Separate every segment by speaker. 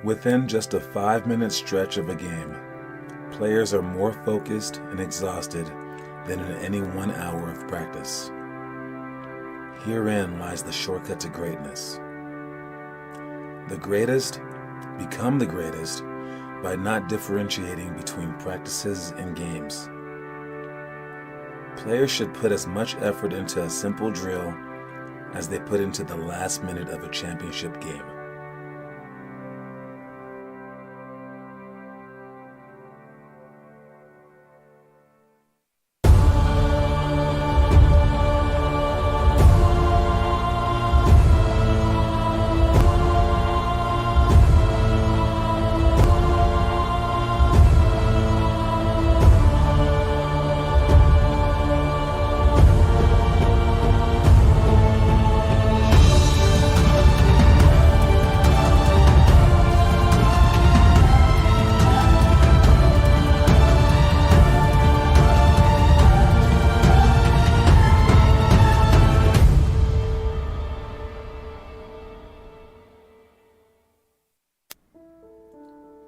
Speaker 1: Within just a 5-minute stretch of a game, players are more focused and exhausted than in any 1 hour of practice. Herein lies the shortcut to greatness. The greatest become the greatest by not differentiating between practices and games. Players should put as much effort into a simple drill as they put into the last minute of a championship game.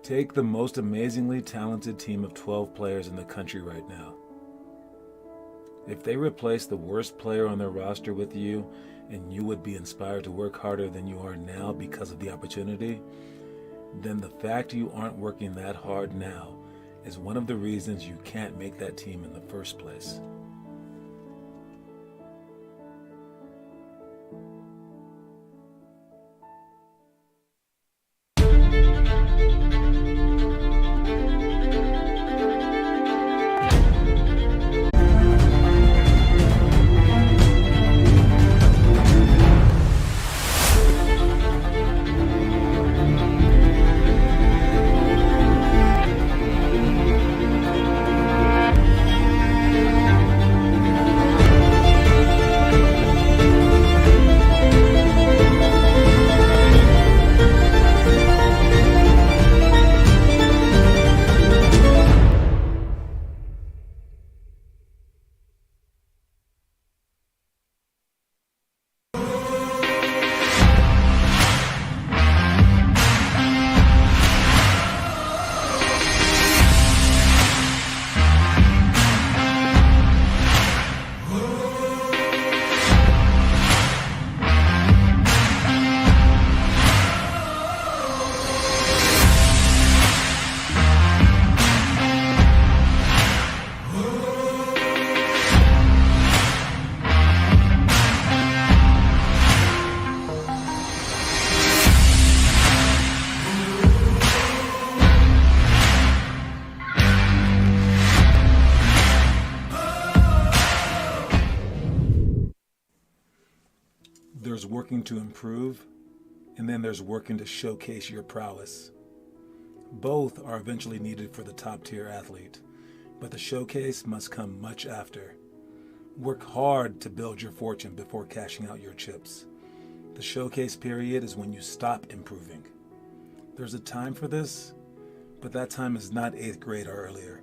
Speaker 1: Take the most amazingly talented team of 12 players in the country right now. If they replace the worst player on their roster with you, and you would be inspired to work harder than you are now because of the opportunity, then the fact you aren't working that hard now is one of the reasons you can't make that team in the first place. There's working to improve, and then there's working to showcase your prowess. Both are eventually needed for the top-tier athlete, but the showcase must come much after. Work hard to build your fortune before cashing out your chips. The showcase period is when you stop improving. There's a time for this, but that time is not 8th grade or earlier.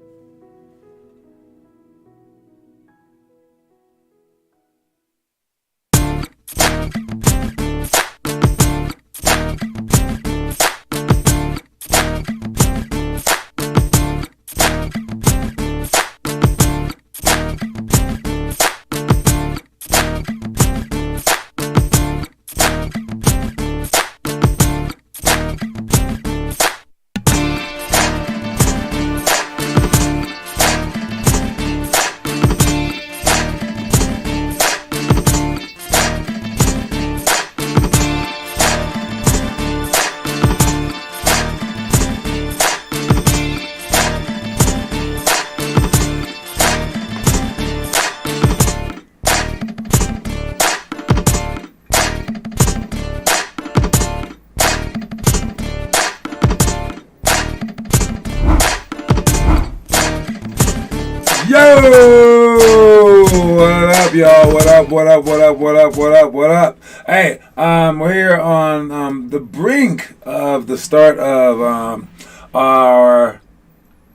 Speaker 1: Yo! What up, y'all? What up, what up, what up, what up, what up, what up? Hey, we're here on the brink of the start of our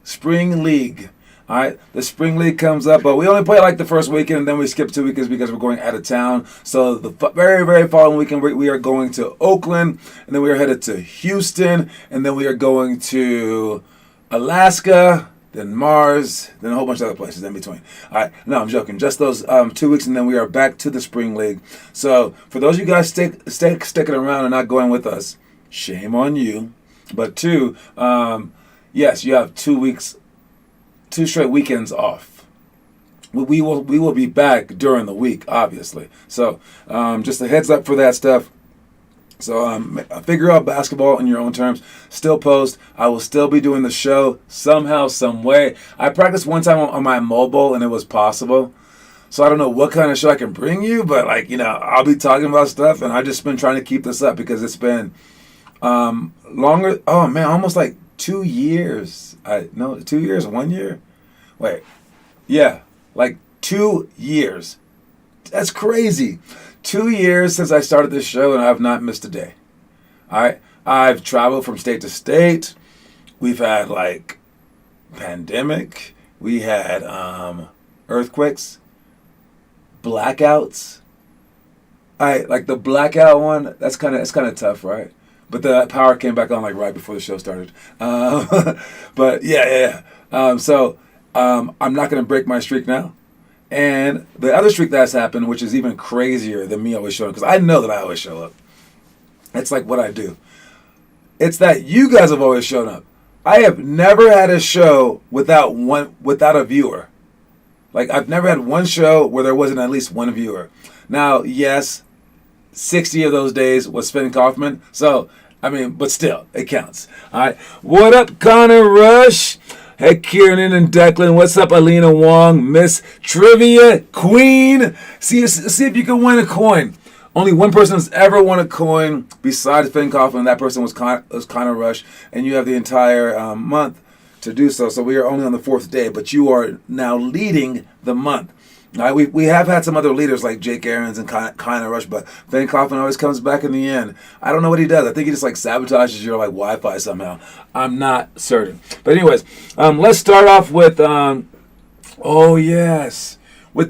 Speaker 1: spring league. All right, the spring league comes up, but we only play like the first weekend, and then we skip 2 weekends because we're going out of town. So the very, very following weekend, we are going to Oakland, and then we are headed to Houston, and then we are going to Alaska, then Mars, then a whole bunch of other places in between. All right, no, I'm joking. Just those 2 weeks, and then we are back to the spring league. So for those of you guys sticking around and not going with us, shame on you. But two, yes, you have 2 weeks. 2 straight weekends off. We will be back during the week, obviously. So just a heads up for that stuff. So figure out basketball in your own terms. Still post. I will still be doing the show somehow, some way. I practiced one time on my mobile and it was possible. So I don't know what kind of show I can bring you, but I'll be talking about stuff, and I've just been trying to keep this up because it's been longer. Oh man, almost like 2 years. 2 years, 1 year? Wait. Yeah, like 2 years. That's crazy. 2 years since I started this show, and I have not missed a day. All right? I've traveled from state to state. We've had, pandemic. We had earthquakes. Blackouts. All right, like the blackout one, it's kind of tough, right? But the power came back on right before the show started. But yeah. So I'm not going to break my streak now. And the other streak that's happened, which is even crazier than me always showing, because I know that I always show up. It's like what I do. It's that you guys have always shown up. I have never had a show without a viewer. I've never had one show where there wasn't at least one viewer. Now, yes, 60 of those days was Finn Kaufman. So, but still, it counts. All right. What up, Connor Rush? Hey, Kieran and Declan. What's up, Alina Wong? Miss Trivia Queen. See if you can win a coin. Only one person has ever won a coin besides Finn Kaufman. That person was Connor Rush. And you have the entire month to do so. So we are only on the 4th day, but you are now leading the month. Now, we have had some other leaders like Jake Aarons and Connor Rush, but Finn Kaufman always comes back in the end. I don't know what he does. I think he just sabotages your Wi-Fi somehow. I'm not certain. But anyways, let's start off with with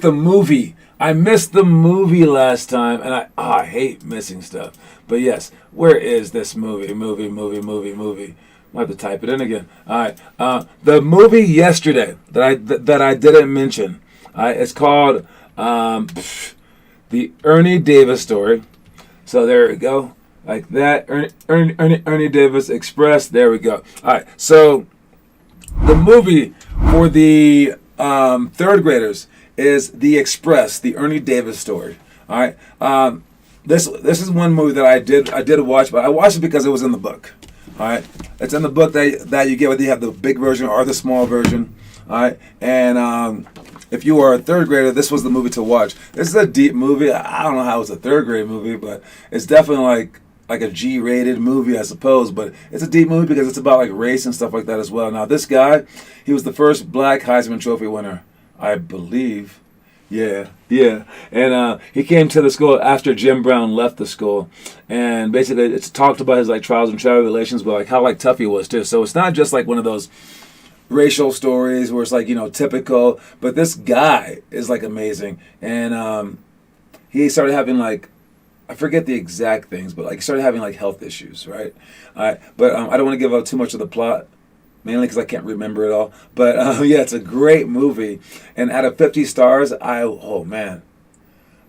Speaker 1: the movie. I missed the movie last time, and I hate missing stuff. But yes, where is this movie? I'll have to type it in again. All right, the movie yesterday that I didn't mention. It's called The Ernie Davis Story. So there we go. Like that. Ernie Davis Express. There we go. All right. So the movie for the 3rd graders is The Express, The Ernie Davis Story. All right. This is one movie that I did watch, but I watched it because it was in the book. All right. It's in the book that you get whether you have the big version or the small version. All right. And if you are a 3rd grader, this was the movie to watch. This is a deep movie. I don't know how it's a 3rd grade movie, but it's definitely like a G-rated movie, I suppose. But it's a deep movie because it's about race and stuff like that as well. Now, this guy, he was the first black Heisman Trophy winner, I believe. Yeah. And he came to the school after Jim Brown left the school. And basically, it's talked about his trials and tribulations, but how tough he was too. So it's not just one of those racial stories where it's typical, but this guy is amazing. And he started having I forget the exact things, but he started having health issues, right? But I don't want to give out too much of the plot, mainly because I can't remember it all. But yeah, it's a great movie. And out of 50 stars, I'm gonna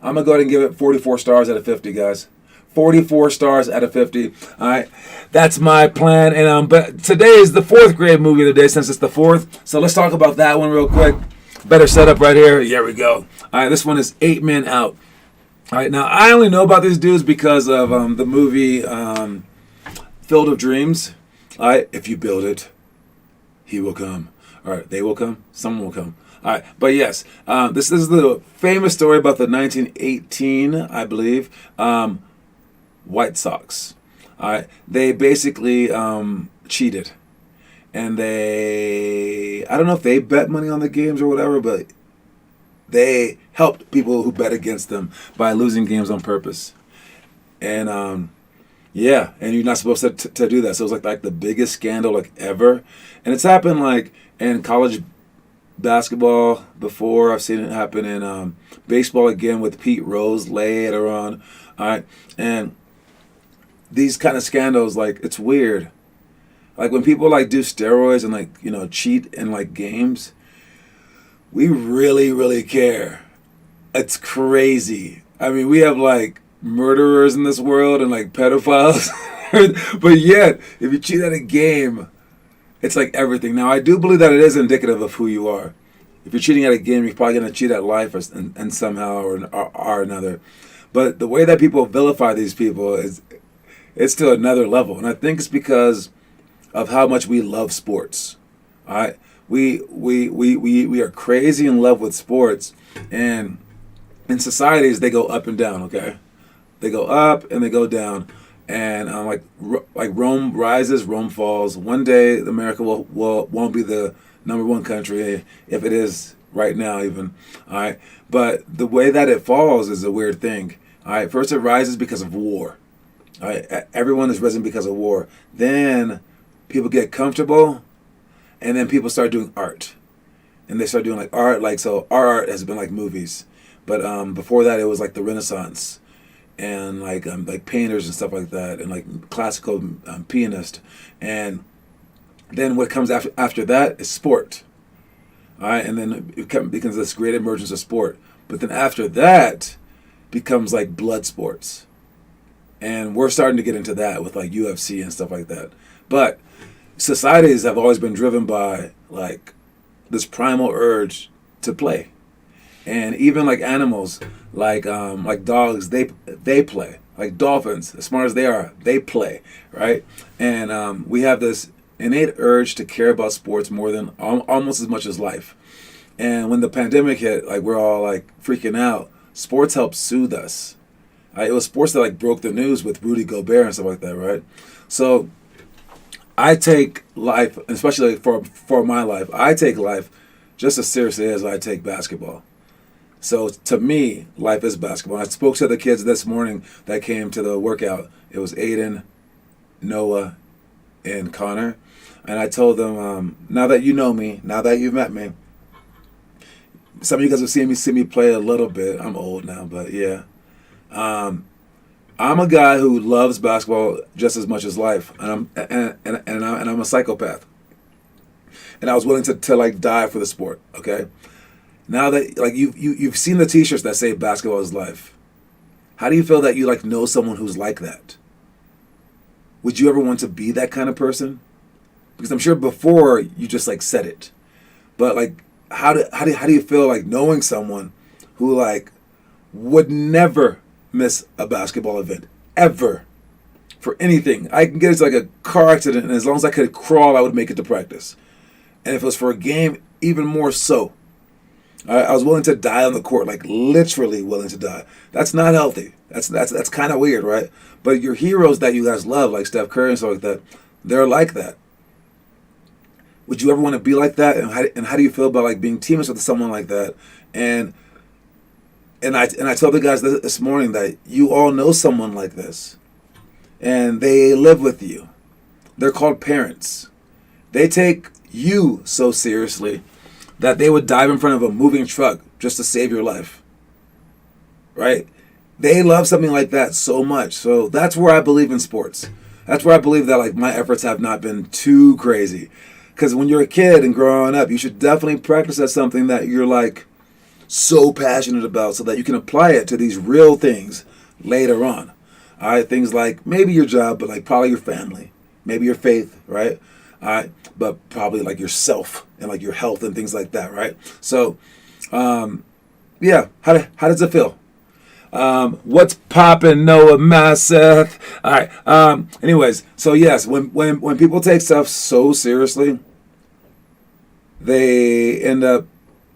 Speaker 1: go ahead and give it 44 stars out of 50, guys. 44 stars out of 50. All right, that's my plan. And but today is the 4th grade movie of the day since it's the 4th. So let's talk about that one real quick. Better setup right here. Here we go. All right, this one is 8 Men Out. All right, now I only know about these dudes because of the movie Field of Dreams. All right, if you build it, he will come. All right, they will come. Someone will come. All right, but yes, this is the famous story about the 1918, I believe, White Sox. All right, they basically cheated, and I don't know if they bet money on the games or whatever, but they helped people who bet against them by losing games on purpose. And yeah, and you're not supposed to do that. So it was like the biggest scandal ever, and it's happened in college
Speaker 2: basketball before. I've seen it happen in baseball again with Pete Rose later on. All right, and these kind of scandals, like, it's weird. Like when people like do steroids and like, you know, cheat in like games, we really, really care. It's crazy. I mean, we have like murderers in this world and like pedophiles, but yet if you cheat at a game, it's like everything. Now, I do believe that it is indicative of who you are. If you're cheating at a game, you're probably going to cheat at life and somehow or another. But the way that people vilify these people is, it's to another level, and I think it's because of how much we love sports. All right, we are crazy in love with sports, and in societies they go up and down. Okay, they go up and they go down, and like Rome rises, Rome falls. One day America won't be the number one country, if it is right now even. All right, but the way that it falls is a weird thing. All right, first it rises because of war. All right, everyone has risen because of war. Then people get comfortable, and then people start doing art, and they start doing like art. Like, so our art has been like movies, but before that it was like the Renaissance, and like painters and stuff like that, and like classical pianist, and then what comes after that is sport. All right, and then it becomes this great emergence of sport. But then after that becomes like blood sports. And we're starting to get into that with like UFC and stuff like that. But societies have always been driven by like this primal urge to play. And even like animals, like dogs, they play. Like dolphins, as smart as they are, they play, right? And we have this innate urge to care about sports more than almost as much as life. And when the pandemic hit, like we're all like freaking out, sports helped soothe us. It was sports that like broke the news with Rudy Gobert and stuff like that, right? So I take life, especially for my life, I take life just as seriously as I take basketball. So to me, life is basketball. I spoke to the kids this morning that came to the workout. It was Aiden, Noah, and Connor. And I told them, now that you know me, now that you've met me, some of you guys have seen me play a little bit. I'm old now, but yeah. I'm a guy who loves basketball just as much as life, and I'm a psychopath. And I was willing to like die for the sport. Okay. Now that like you've seen the T-shirts that say basketball is life, how do you feel that you like know someone who's like that? Would you ever want to be that kind of person? Because I'm sure before you just like said it, but like how do you feel like knowing someone who like would never miss a basketball event ever for anything? I can get into like a car accident, and as long as I could crawl, I would make it to practice. And if it was for a game, even more so. I was willing to die on the court, like literally willing to die. That's not healthy. That's kind of weird, right? But your heroes that you guys love, like Steph Curry and stuff like that, they're like that. Would you ever want to be like that? And how do you feel about like being teammates with someone like that? And I told the guys this morning that you all know someone like this, and they live with you. They're called parents. They take you so seriously that they would dive in front of a moving truck just to save your life. Right? They love something like that so much. So that's where I believe in sports. That's where I believe that like my efforts have not been too crazy. Because when you're a kid and growing up, you should definitely practice at something that you're like so passionate about, so that you can apply it to these real things later on. All right, things like maybe your job, but like probably your family, maybe your faith, right? All right, but probably like yourself and like your health and things like that, right? So, yeah, how does it feel? What's poppin', Noah Masseth? All right. Anyways, so yes, when people take stuff so seriously, they end up,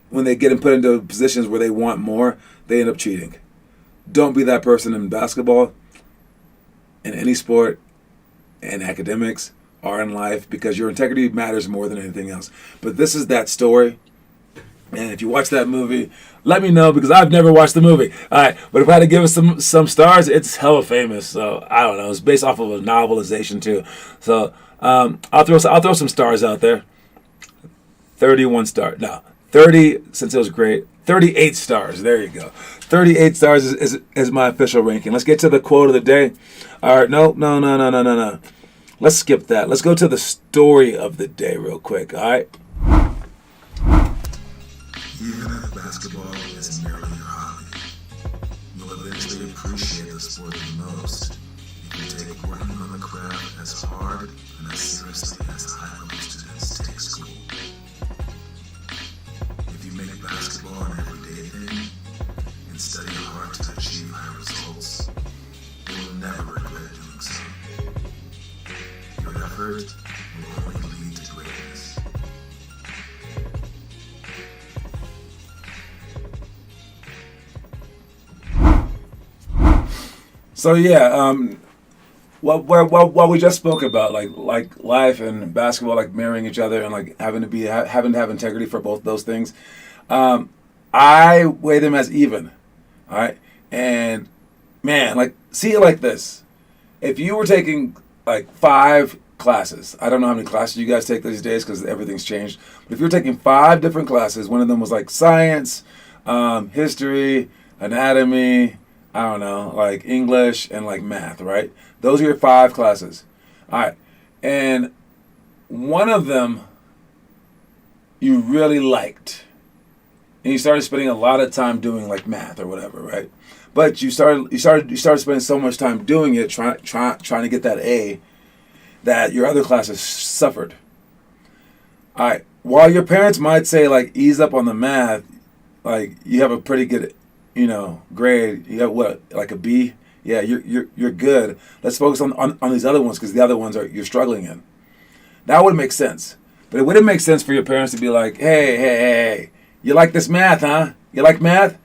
Speaker 2: when they get put into positions where they want more, they end up cheating. Don't be that person in basketball, in any sport, in academics, or in life, because your integrity matters more than anything else. But this is that story. And if you watch that movie, let me know, because I've never watched the movie. All right, but if I had to give it some stars, it's hella famous. So I don't know. It's based off of a novelization too. So I'll throw some stars out there. 31 stars. No, 30, since it was great, 38 stars. There you go. 38 stars is my official ranking. Let's get to the quote of the day. All right, no. Let's skip that. Let's go to the story of the day real quick, all right?
Speaker 3: Even if basketball is merely your hobby, you'll eventually appreciate the sport the most if you take working on the craft as hard and as seriously as high-level students take school. If you make basketball an everyday thing and study hard to achieve high results, you will never regret doing so. Your effort will only lead to greatness.
Speaker 2: So yeah, what we just spoke about, like life and basketball, like marrying each other and like having to have integrity for both those things. I weigh them as even, all right. And man, like see it like this: if you were taking like 5 classes, I don't know how many classes you guys take these days because everything's changed. But if you're taking 5 different classes, one of them was like science, history, anatomy, I don't know, like English and like math, right? Those are your 5 classes. All right. And one of them you really liked. And you started spending a lot of time doing like math or whatever, right? But you started spending so much time doing it, trying to get that A, that your other classes suffered. All right. While your parents might say like ease up on the math, like you have a pretty good grade, you have what, like a B? Yeah, you're good. Let's focus on these other ones because the other ones you're struggling in. That would make sense. But it wouldn't make sense for your parents to be like, hey, you like this math, huh? You like math?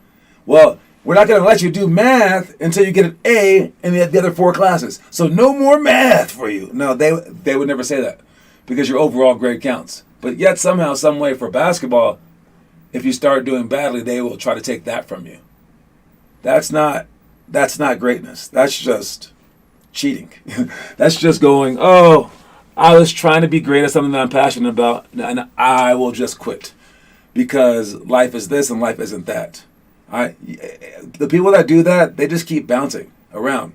Speaker 2: Well, we're not going to let you do math until you get an A in the other 4 classes. So no more math for you. No, they would never say that because your overall grade counts. But yet somehow, some way for basketball, if you start doing badly, they will try to take that from you. That's not greatness. That's just cheating. That's just going, oh, I was trying to be great at something that I'm passionate about, and I will just quit because life is this and life isn't that. The people that do that, they just keep bouncing around.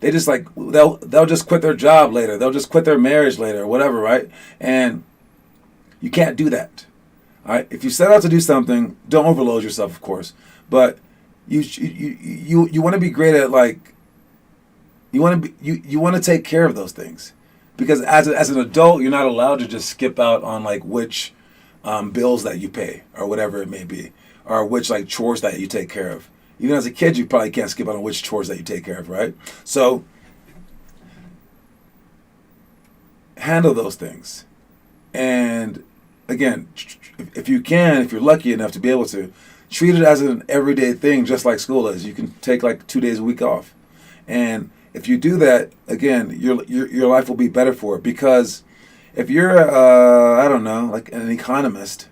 Speaker 2: They just like they'll just quit their job later. They'll just quit their marriage later, or whatever, right? And you can't do that. All right. If you set out to do something, don't overload yourself, of course, but you want to be great at like you want to take care of those things because as an adult, you're not allowed to just skip out on like which bills that you pay or whatever it may be, or which like chores that you take care of. Even as a kid, you probably can't skip out on which chores that you take care of, right? So handle those things. And again, if you're lucky enough to be able to, treat it as an everyday thing, just like school is. You can take like 2 days a week off. And if you do that, again, your life will be better for it. Because if you're, I don't know, like an economist,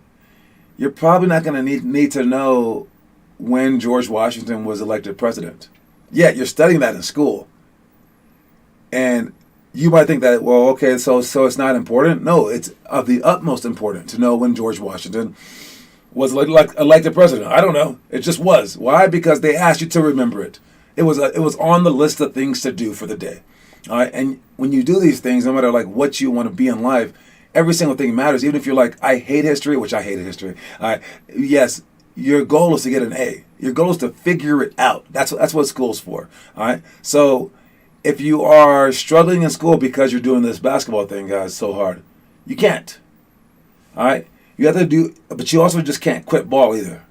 Speaker 2: you're probably not going to need to know when George Washington was elected president. Yet you're studying that in school. And you might think that, well, okay, so it's not important. No, it's of the utmost importance to know when George Washington was elected president. I don't know. It just was. Why? Because they asked you to remember it. It was on the list of things to do for the day. All right. And when you do these things, no matter like what you want to be in life, every single thing matters. Even if you're like, I hate history, which I hated history. All right. Yes, your goal is to get an A. Your goal is to figure it out. That's what school's for. All right. So if you are struggling in school because you're doing this basketball thing, guys, so hard, you can't. All right. You have to do, but you also just can't quit ball either.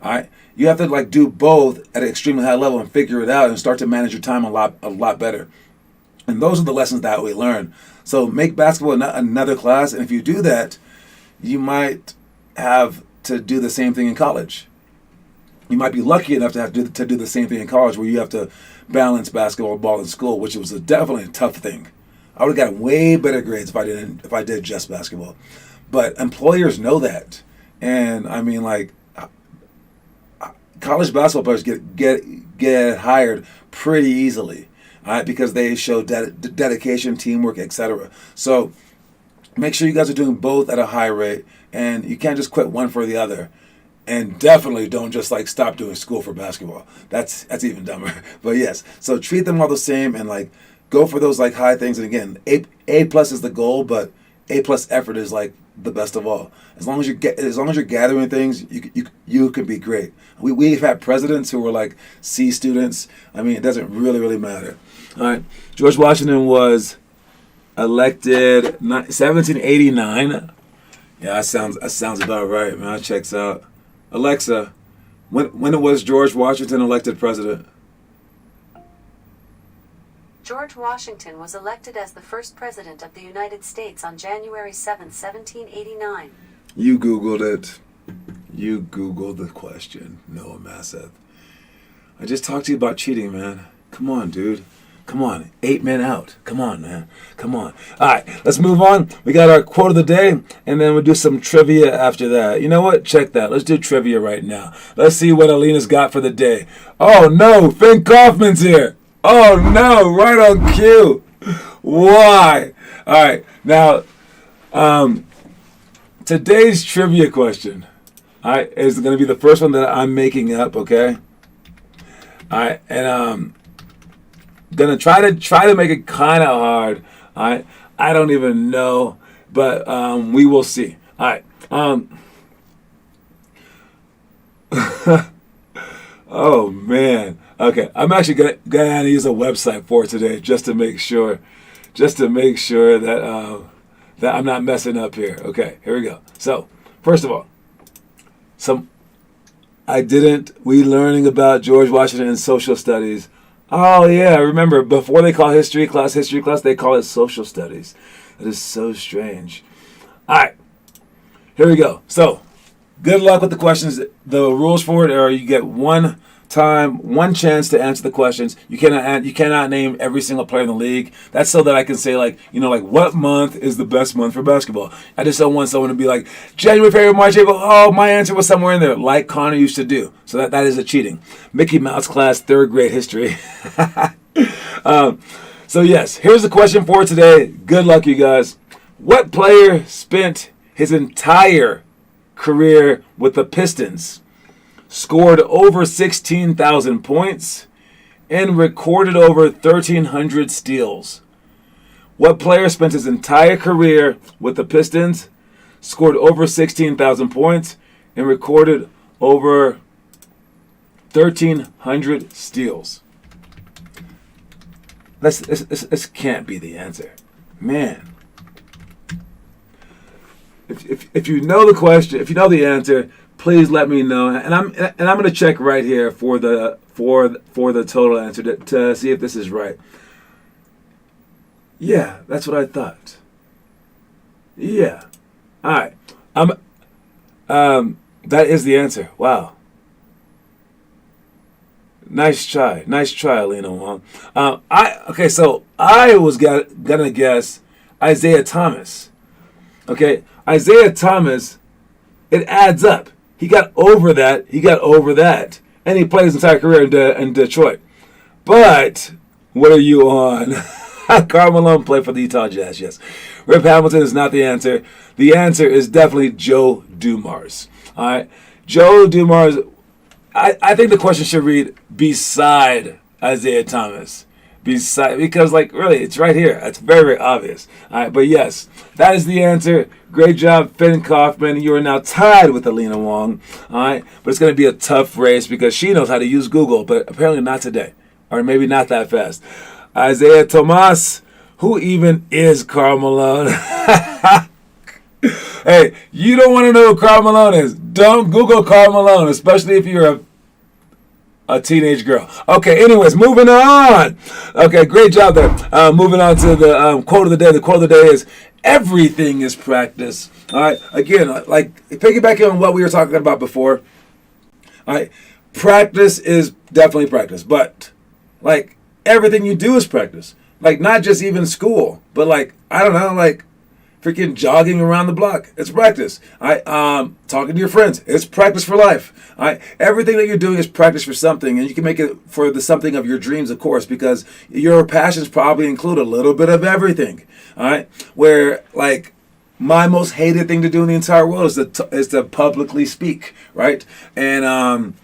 Speaker 2: All right. You have to like do both at an extremely high level and figure it out and start to manage your time a lot better. And those are the lessons that we learn. So make basketball another class, and if you do that, you might have to do the same thing in college. You might be lucky enough to do the same thing in college, where you have to balance basketball, ball, and school, which was definitely a tough thing. I would have gotten way better grades if I did just basketball. But employers know that, and I mean, like, college basketball players get hired pretty easily, all right, because they show dedication, teamwork, etc. So make sure you guys are doing both at a high rate, and you can't just quit one for the other. And definitely don't just like stop doing school for basketball. That's even dumber. But yes, so treat them all the same and like go for those like high things. And again, A plus is the goal, but A plus effort is like the best of all. As long as you're gathering things, you can be great. We've had presidents who were like C students. I mean, it doesn't really matter. All right, George Washington was elected 1789. Yeah, that sounds about right, man. That checks out. Alexa, when was George Washington elected president?
Speaker 4: George Washington was elected as the first president of the United States on January 7, 1789.
Speaker 2: You Googled it. You Googled the question, Noah Masseth. I just talked to you about cheating, man. Come on, dude. Come on. 8 men out. Come on, man. Come on. All right, let's move on. We got our quote of the day, and then we'll do some trivia after that. You know what? Check that. Let's do trivia right now. Let's see what Alina's got for the day. Oh, no. Finn Kaufman's here. Oh, no. Right on cue. Why? All right. Now, today's trivia question, all right, is going to be the first one that I'm making up, okay? All right, and gonna try to make it kind of hard. All right, I don't even know, but we will see. All right. Oh man. Okay, I'm actually gonna use a website for today just to make sure that that I'm not messing up here. Okay, here we go. So first of all, we learning about George Washington in social studies. Oh yeah, remember before they call history class, they call it social studies. That is so strange. All right, here we go. So, good luck with the questions. The rules for it are you get one chance to answer the questions. You cannot name every single player in the league. That's so that I can say like what month is the best month for basketball. I just don't want someone to be like January, February, March, April. Oh, my answer was somewhere in there, like Connor used to do. So that is a cheating. Mickey Mouse class, 3rd grade history. So yes, here's the question for today. Good luck, you guys. What player spent his entire career with the Pistons, scored over 16,000 points, and recorded over 1,300 steals? What player spent his entire career with the Pistons, scored over 16,000 points, and recorded over 1,300 steals? This can't be the answer. Man. If you know the question, if you know the answer, please let me know, and I'm going to check right here for the total answer to see if this is right. Yeah, that's what I thought. Yeah, all right. That is the answer. Wow. Nice try, Alina Wong. So I was gonna guess Isaiah Thomas. Okay, Isaiah Thomas. It adds up. He got over that, and he played his entire career in Detroit. But what are you on? Karl Malone played for the Utah Jazz, yes. Rip Hamilton is not the answer. The answer is definitely Joe Dumars. All right, Joe Dumars. I think the question should read beside Isaiah Thomas. Because really, it's right here. It's very, very obvious. All right, but yes, that is the answer. Great job, Finn Kaufman. You are now tied with Alina Wong. All right, but it's going to be a tough race because she knows how to use Google, but apparently not today, or maybe not that fast. Isaiah Thomas, who even is Karl Malone? Hey, you don't want to know who Karl Malone is. Don't Google Karl Malone, especially if you're a teenage girl. Okay, anyways, moving on. Okay, great job there. Moving on to the quote of the day. The quote of the day is, everything is practice. All right, again, like piggybacking on what we were talking about before. All right, practice is definitely practice, but like everything you do is practice. Like not just even school, but like, I don't know, like freaking jogging around the block. It's practice. Talking to your friends. It's practice for life. Everything that you're doing is practice for something, and you can make it for the something of your dreams, of course, because your passions probably include a little bit of everything. Where like my most hated thing to do in the entire world is to publicly speak, right? And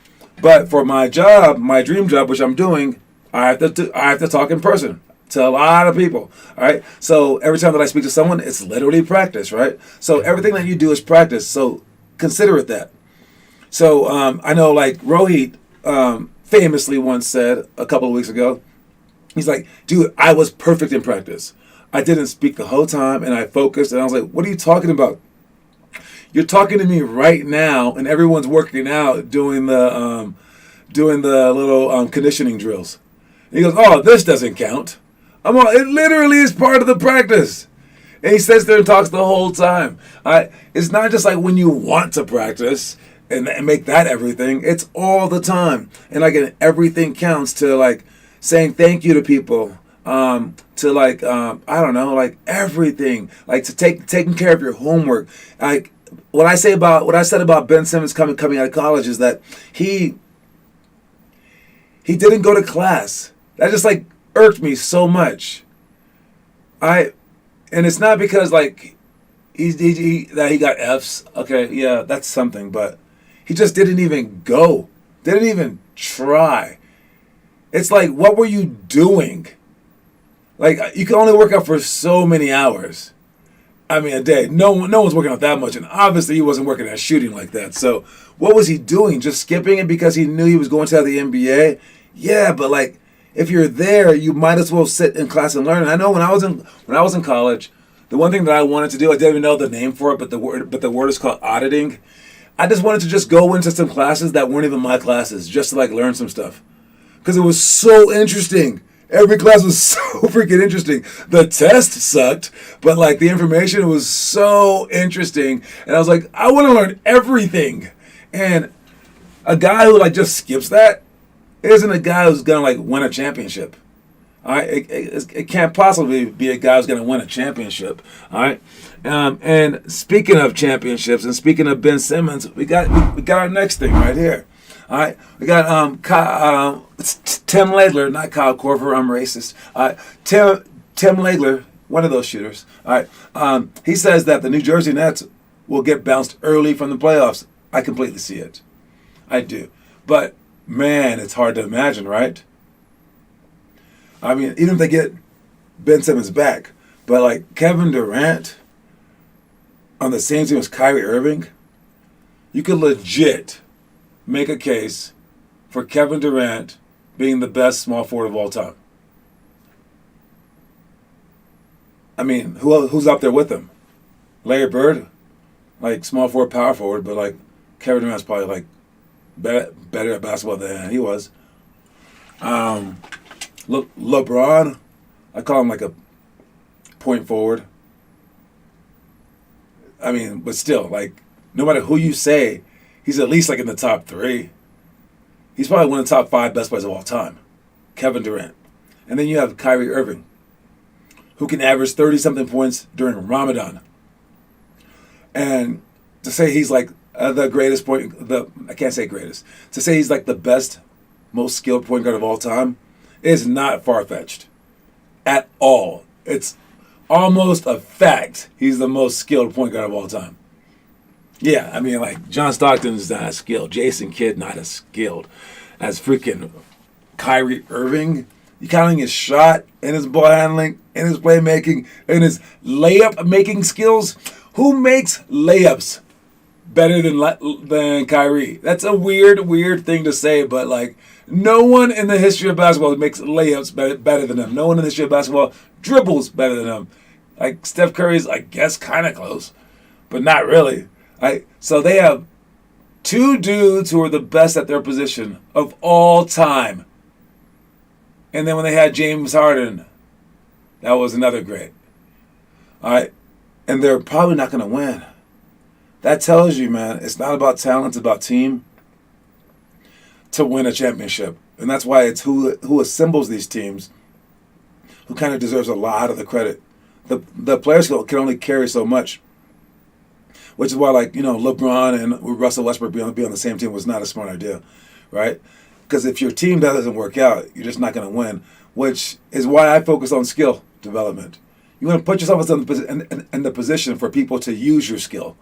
Speaker 2: but for my job, my dream job, which I'm doing, I have to talk in person to a lot of people. All right. So every time that I speak to someone, it's literally practice, right? So everything that you do is practice. So consider it that. So I know, like Rohit famously once said a couple of weeks ago, he's like, dude, I was perfect in practice. I didn't speak the whole time, and I focused, and I was like, what are you talking about? You're talking to me right now, and everyone's working out doing the little conditioning drills. And he goes, oh, this doesn't count. I'm all, it literally is part of the practice. And he sits there and talks the whole time. It's not just like when you want to practice and make that everything. It's all the time. And like everything counts, to like saying thank you to people, to like I don't know, like everything, like to taking care of your homework. Like what I said about Ben Simmons coming out of college is that he didn't go to class. That just like irked me so much. And it's not because like he got F's. Okay, yeah, that's something, but he just didn't even go. Didn't even try. It's like, what were you doing? Like, you can only work out for so many hours. I mean, a day. No one's working out that much, and obviously he wasn't working at shooting like that. So what was he doing? Just skipping it because he knew he was going to the NBA? Yeah, but like, if you're there, you might as well sit in class and learn. And I know when I was in college, the one thing that I wanted to do, I didn't even know the name for it, but the word is called auditing. I just wanted to just go into some classes that weren't even my classes, just to like learn some stuff, because it was so interesting. Every class was so freaking interesting. The test sucked, but like the information was so interesting, and I was like, I want to learn everything. And a guy who like just skips that isn't a guy who's gonna like win a championship. All right, it can't possibly be a guy who's gonna win a championship. All right, and speaking of championships and speaking of Ben Simmons, we got our next thing right here. All right, we got Tim Legler, not Kyle Korver. I'm racist. Tim Legler, one of those shooters. All right, he says that the New Jersey Nets will get bounced early from the playoffs. I completely see it. I do, but man, it's hard to imagine, right? I mean, even if they get Ben Simmons back, but like Kevin Durant on the same team as Kyrie Irving, you could legit make a case for Kevin Durant being the best small forward of all time. I mean, who's up there with him? Larry Bird, like small forward, power forward, but like Kevin Durant's probably like better at basketball than he was. LeBron, I call him like a point forward. I mean, but still, like, no matter who you say, he's at least like in the top 3. He's probably one of the top 5 best players of all time, Kevin Durant. And then you have Kyrie Irving, who can average 30-something points during Ramadan. And to say he's like the greatest I can't say greatest. To say he's like the best, most skilled point guard of all time is not far-fetched at all. It's almost a fact he's the most skilled point guard of all time. Yeah, I mean, like, John Stockton's not as skilled. Jason Kidd not as skilled as freaking Kyrie Irving. You counting his shot and his ball handling and his playmaking and his layup-making skills? Who makes layups better than Kyrie? That's a weird thing to say, but, like, no one in the history of basketball makes layups better than him. No one in the history of basketball dribbles better than him. Like, Steph Curry's, I guess, kind of close, but not really. So they have 2 dudes who are the best at their position of all time. And then when they had James Harden, that was another great. All right, and they're probably not going to win. That tells you, man, it's not about talent, it's about team to win a championship. And that's why it's who assembles these teams who kind of deserves a lot of the credit. The players can only carry so much, which is why, like, you know, LeBron and Russell Westbrook being on the same team was not a smart idea, right? Because if your team doesn't work out, you're just not going to win, which is why I focus on skill development. You want to put yourself in the position for people to use your skill.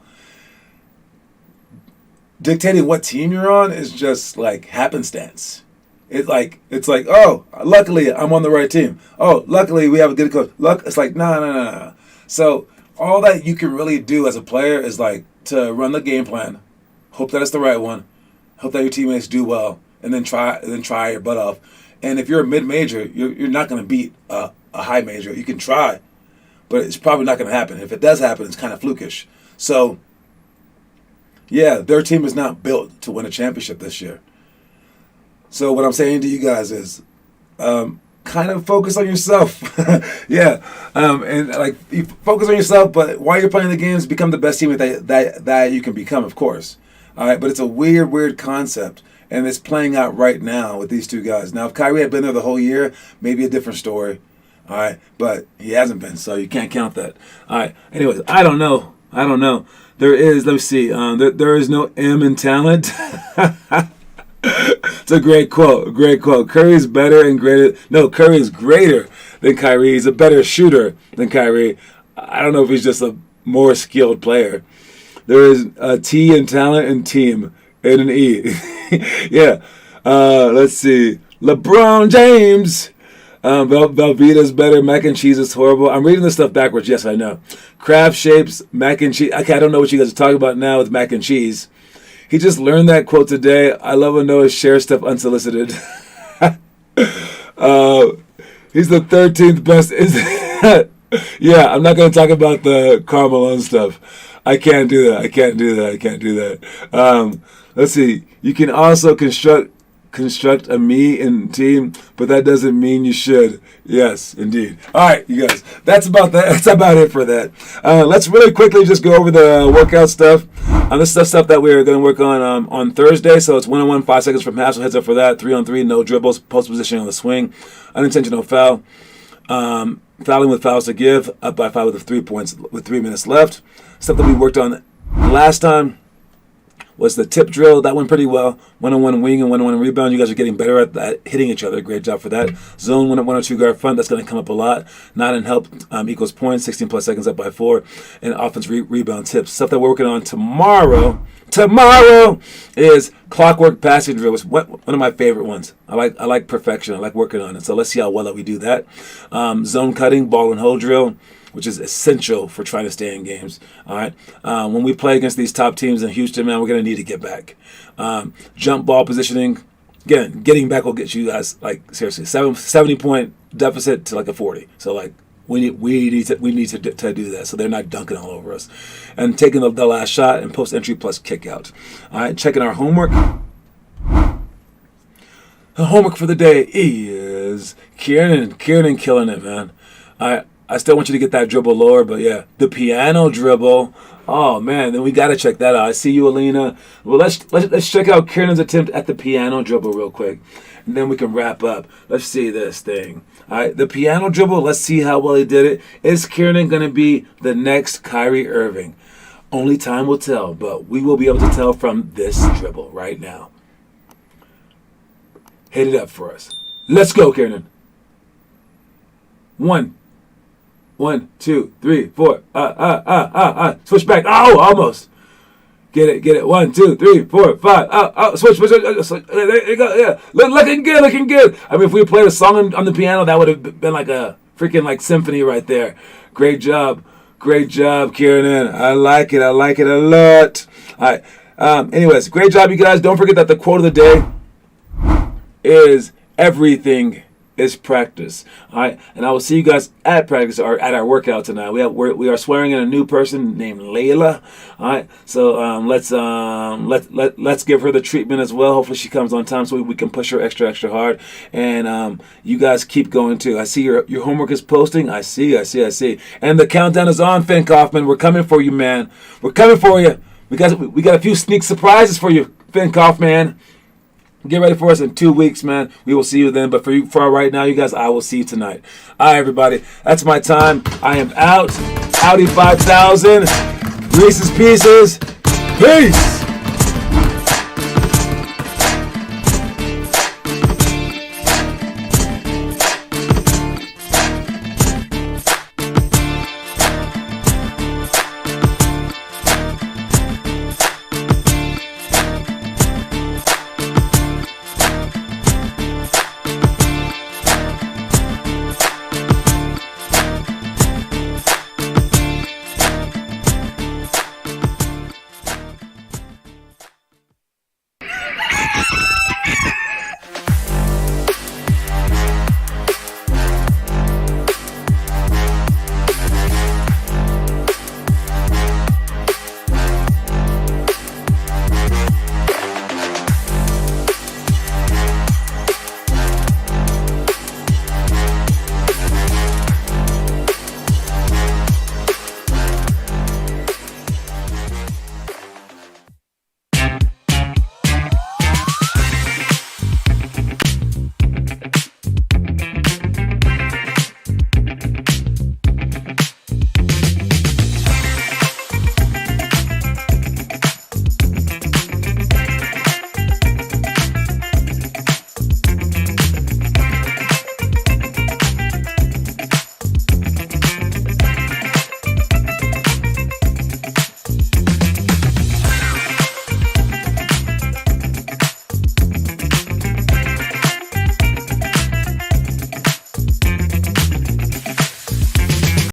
Speaker 2: Dictating what team you're on is just like happenstance. It's like, oh, luckily I'm on the right team. Oh, luckily we have a good coach. It's like, no. So all that you can really do as a player is like to run the game plan, hope that it's the right one, hope that your teammates do well, and then try your butt off. And if you're a mid-major, you're not going to beat a high major. You can try, but it's probably not going to happen. If it does happen, it's kind of flukish. So, yeah, their team is not built to win a championship this year. So what I'm saying to you guys is, kind of focus on yourself. Yeah, and like you focus on yourself, but while you're playing the games, become the best team that you can become, of course. All right, but it's a weird concept, and it's playing out right now with these two guys. Now, if Kyrie had been there the whole year, maybe a different story. All right, but he hasn't been, so you can't count that. All right. Anyways, I don't know. There is. Let me see. There is no M in talent. It's a great quote. Curry is better and greater. No, Curry is greater than Kyrie. He's a better shooter than Kyrie. I don't know if he's just a more skilled player. There is a T in talent and team and an E. Yeah. Let's see. LeBron James. Velveeta's better. Mac and cheese is horrible. I'm reading this stuff backwards. Yes, I know. Kraft shapes mac and cheese. Okay, I don't know what you guys are talking about now with mac and cheese. He just learned that quote today. I love when Noah shares stuff unsolicited. He's the 13th best. Yeah, I'm not going to talk about the Karl Malone stuff. I can't do that. Let's see. You can also construct a me in team, but that doesn't mean you should. Yes, indeed. All right, you guys. That's about it for that. Let's really quickly just go over the workout stuff. This is stuff that we're going to work on Thursday. So it's 1-on-1, 5 seconds from half. So heads up for that. 3-on-3, no dribbles, post positioning on the swing, unintentional foul. Fouling with fouls to give, up by 5 with 3 points with 3 minutes left. Stuff that we worked on last time was the tip drill. That went pretty well. 1-on-1 wing and 1-on-1 rebound. You guys are getting better at that, hitting each other. Great job for that. Zone 1-on-2 guard front. That's going to come up a lot. Not in help equals points. 16 plus seconds up by 4. And offense rebound tips. Stuff that we're working on tomorrow. Tomorrow is clockwork passing drill. It's one of my favorite ones. I like perfection. I like working on it. So let's see how well that we do that. Zone cutting, ball and hold drill, which is essential for trying to stay in games. All right. When we play against these top teams in Houston, man, we're going to need to get back. Jump ball positioning. Again, getting back will get you guys, like, seriously, 70-point deficit to like a 40. So, like, we need to do that so they're not dunking all over us. And taking the last shot and post entry plus kick out. All right. Checking our homework. The homework for the day is Kieran killing it, man. I still want you to get that dribble lower, but yeah, the piano dribble. Oh man, then we gotta check that out. I see you, Alina. Well, let's check out Kieran's attempt at the piano dribble real quick, and then we can wrap up. Let's see this thing. All right, the piano dribble. Let's see how well he did it. Is Kieran gonna be the next Kyrie Irving? Only time will tell, but we will be able to tell from this dribble right now. Hit it up for us. Let's go, Kieran. 1, 2, 3, 4. Switch back. Oh, almost. Get it. 1, 2, 3, 4, 5. Switch. There you go. Yeah. Looking good. I mean, if we played a song on the piano, that would have been like a freaking like symphony right there. Great job, Kieran. I like it a lot. All right. Anyways, great job, you guys. Don't forget that the quote of the day is everything is practice. All right, and I will see you guys at practice or at our workout tonight. We are swearing in a new person named Layla. All right, so let's give her the treatment as well. Hopefully she comes on time so we can push her extra hard. And you guys keep going too. I see your homework is posting. I see. And the countdown is on, Finn Kaufman. We're coming for you, man. We're coming for you. We got a few sneak surprises for you, Finn Kaufman. Get ready for us in 2 weeks, man. We will see you then. But for right now, you guys, I will see you tonight. All right, everybody. That's my time. I am out. Audi 5000. Reese's Pieces. Peace.